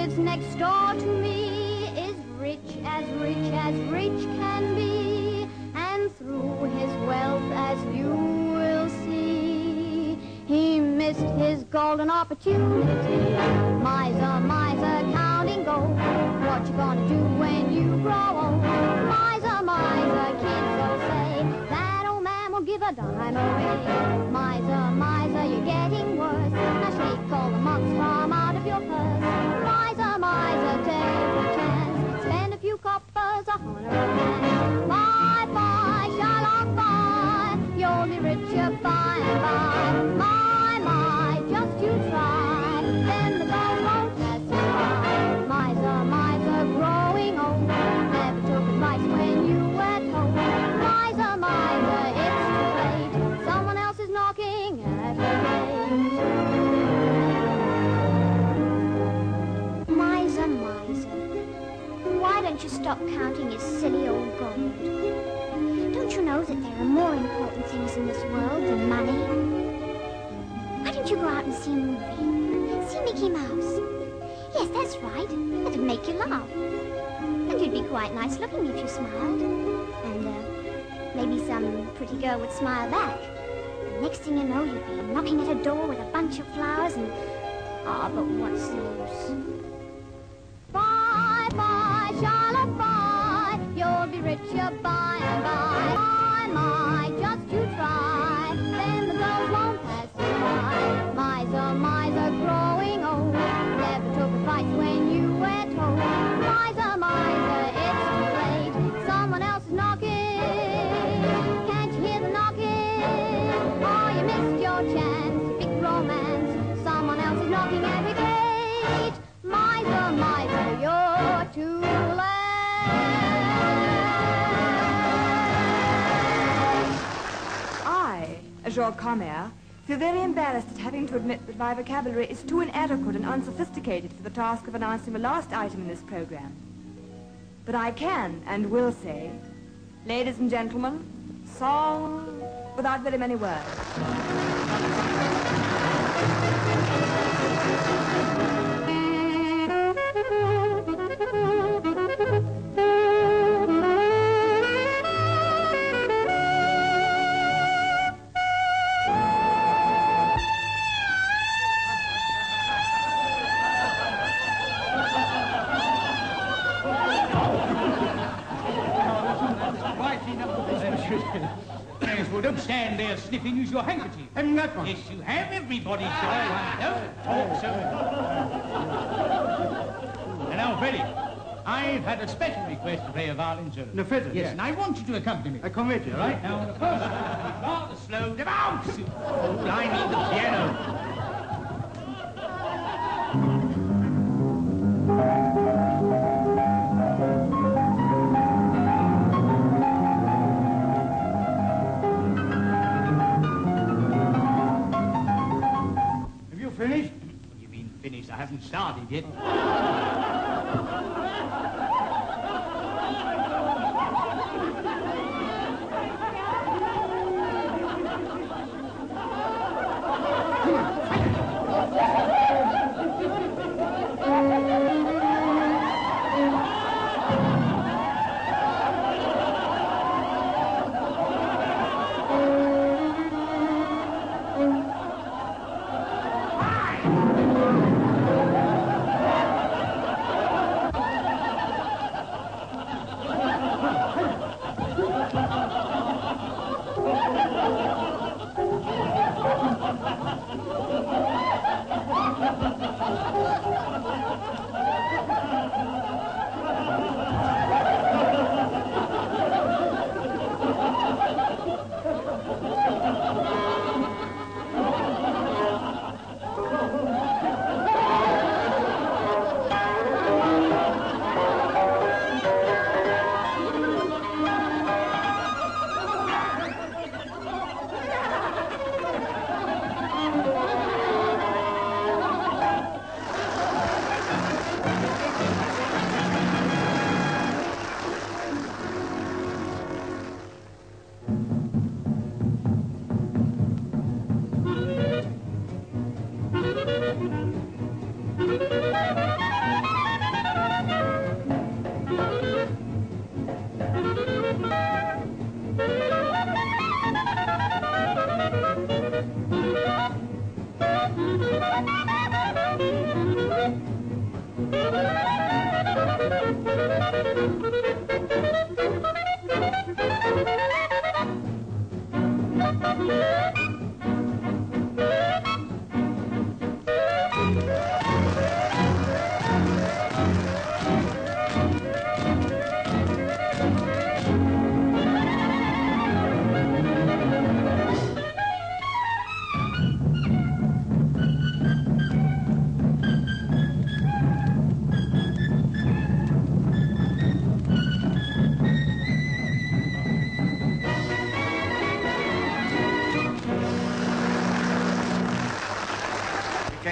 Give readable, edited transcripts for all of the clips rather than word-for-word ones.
lives next door to me is rich as rich can be, and through his wealth, as you will see, he missed his golden opportunity. Miser, miser, counting gold, what you gonna do when you grow old? Miser, miser, kids all say, that old man will give a dime away. Miser, miser, you're getting worse, now shake all the monks from out of your purse. Miser, miser, take a chance, spend a few coppers, 100 pence. Bye, bye, Shylock, bye, you'll be richer by and by. My, just you try, then the gold won't pass you by. Miser, miser, growing old, never took advice when you were told. Miser, miser, it's too late, someone else is knocking at your gate. Miser, miser, why don't you stop counting your silly old gold? Don't you know that there are more important things in this world than money? Why don't you go out and see a movie? See Mickey Mouse. Yes, that's right. That'd make you laugh. And you'd be quite nice looking if you smiled. And maybe some pretty girl would smile back. And next thing you know, you'd be knocking at a door with a bunch of flowers and... Ah, but what's the use? Bye, bye, Charlotte, bye. You'll be richer by and by. My, just you try. Then the girls won't pass you by. Miser, miser, growing old, never took advice when you were told. Miser, miser, it's too late, someone else is knocking. Can't you hear the knocking? Oh, you missed your chance, big romance, someone else is knocking at your gate. Miser, miser, you're too late. As your commander, feel very embarrassed at having to admit that my vocabulary is too inadequate and unsophisticated for the task of announcing the last item in this program. But I can and will say, ladies and gentlemen, song without very many words. Yes, well, don't stand there sniffing. Use your handkerchief. Haven't got one. Yes, you have. Everybody's got one. Don't talk so. And now, Freddie, I've had a special request to play a violin solo. No, fiddle, yes, yes. and I want you to accompany me. I come with you, All right? Now, on the first one, rather slow. Out! Oh, I need the piano. Finished? What do you mean finished? I haven't started yet.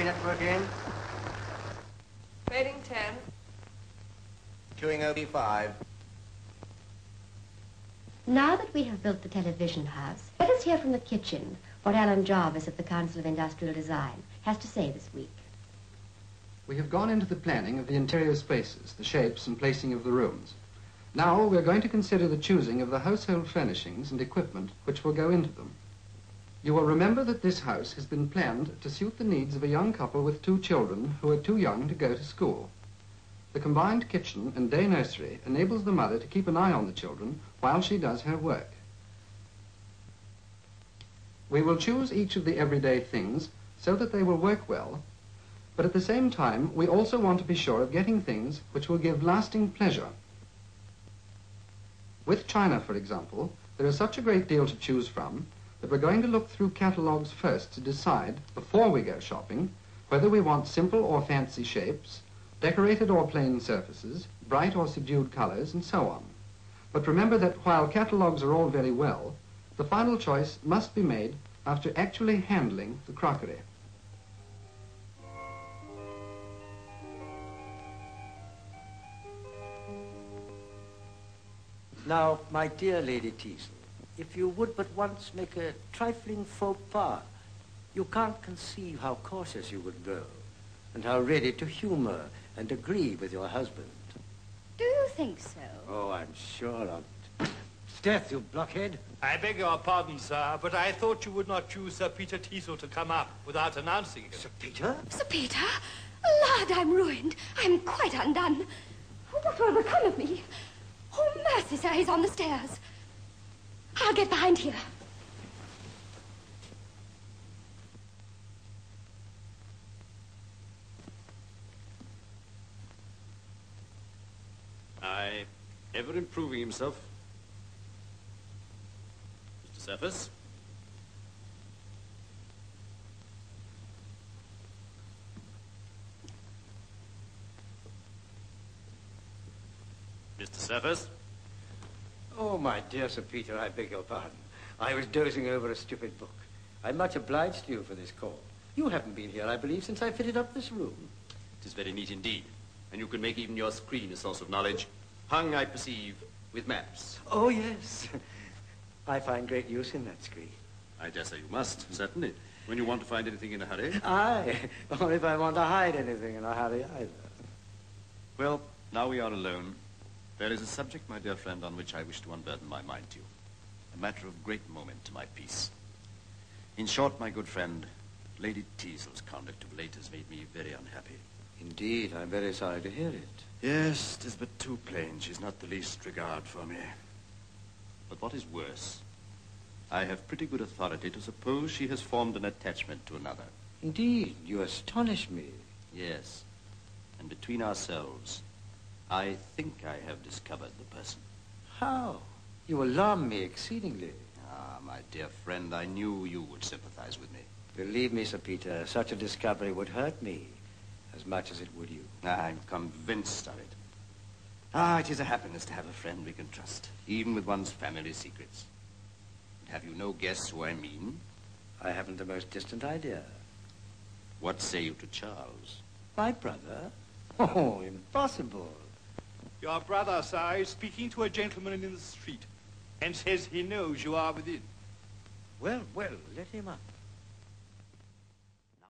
Network in. Rating 10. Queuing OB5. Now that we have built the television house, let us hear from the kitchen what Alan Jarvis of the Council of Industrial Design has to say this week. We have gone into the planning of the interior spaces, the shapes and placing of the rooms. Now we're going to consider the choosing of the household furnishings and equipment which will go into them. You will remember that this house has been planned to suit the needs of a young couple with 2 children who are too young to go to school. The combined kitchen and day nursery enables the mother to keep an eye on the children while she does her work. We will choose each of the everyday things so that they will work well, but at the same time we also want to be sure of getting things which will give lasting pleasure. With china, for example, there is such a great deal to choose from that we're going to look through catalogues first to decide, before we go shopping, whether we want simple or fancy shapes, decorated or plain surfaces, bright or subdued colors, and so on. But remember that while catalogues are all very well, the final choice must be made after actually handling the crockery. Now, my dear Lady Teasel, if you would but once make a trifling faux pas, you can't conceive how cautious you would grow, and how ready to humor and agree with your husband. Do you think so? Oh, I'm sure of it. Death, you blockhead. I beg your pardon, sir, but I thought you would not choose Sir Peter Teasel to come up without announcing it. Sir Peter? Sir Peter? Lord, I'm ruined. I'm quite undone. What will become of me? Oh, mercy, sir, he's on the stairs. I'll get behind here. Aye, ever improving himself. Mr. Cephas? Mr. Cephas? Oh, my dear Sir Peter, I beg your pardon. I was dozing over a stupid book. I'm much obliged to you for this call. You haven't been here, I believe, since I fitted up this room. It is very neat indeed. And you can make even your screen a source of knowledge. Hung, I perceive, with maps. Oh, yes. I find great use in that screen. I dare say you must, certainly. When you want to find anything in a hurry. Aye, or if I want to hide anything in a hurry either. Well, now we are alone. There is a subject, my dear friend, on which I wish to unburden my mind to you. A matter of great moment to my peace. In short, my good friend, Lady Teasel's conduct of late has made me very unhappy. Indeed, I'm very sorry to hear it. Yes, 'tis but too plain she's not the least regard for me. But what is worse, I have pretty good authority to suppose she has formed an attachment to another. Indeed, you astonish me. Yes, and between ourselves, I think I have discovered the person. How? You alarm me exceedingly. Ah, my dear friend, I knew you would sympathize with me. Believe me, Sir Peter, such a discovery would hurt me as much as it would you. I'm convinced of it. Ah, it is a happiness to have a friend we can trust, even with one's family secrets. And have you no guess who I mean? I haven't the most distant idea. What say you to Charles? My brother? Oh, impossible. Your brother, sir, is speaking to a gentleman in the street and says he knows you are within. Well, well, let him up.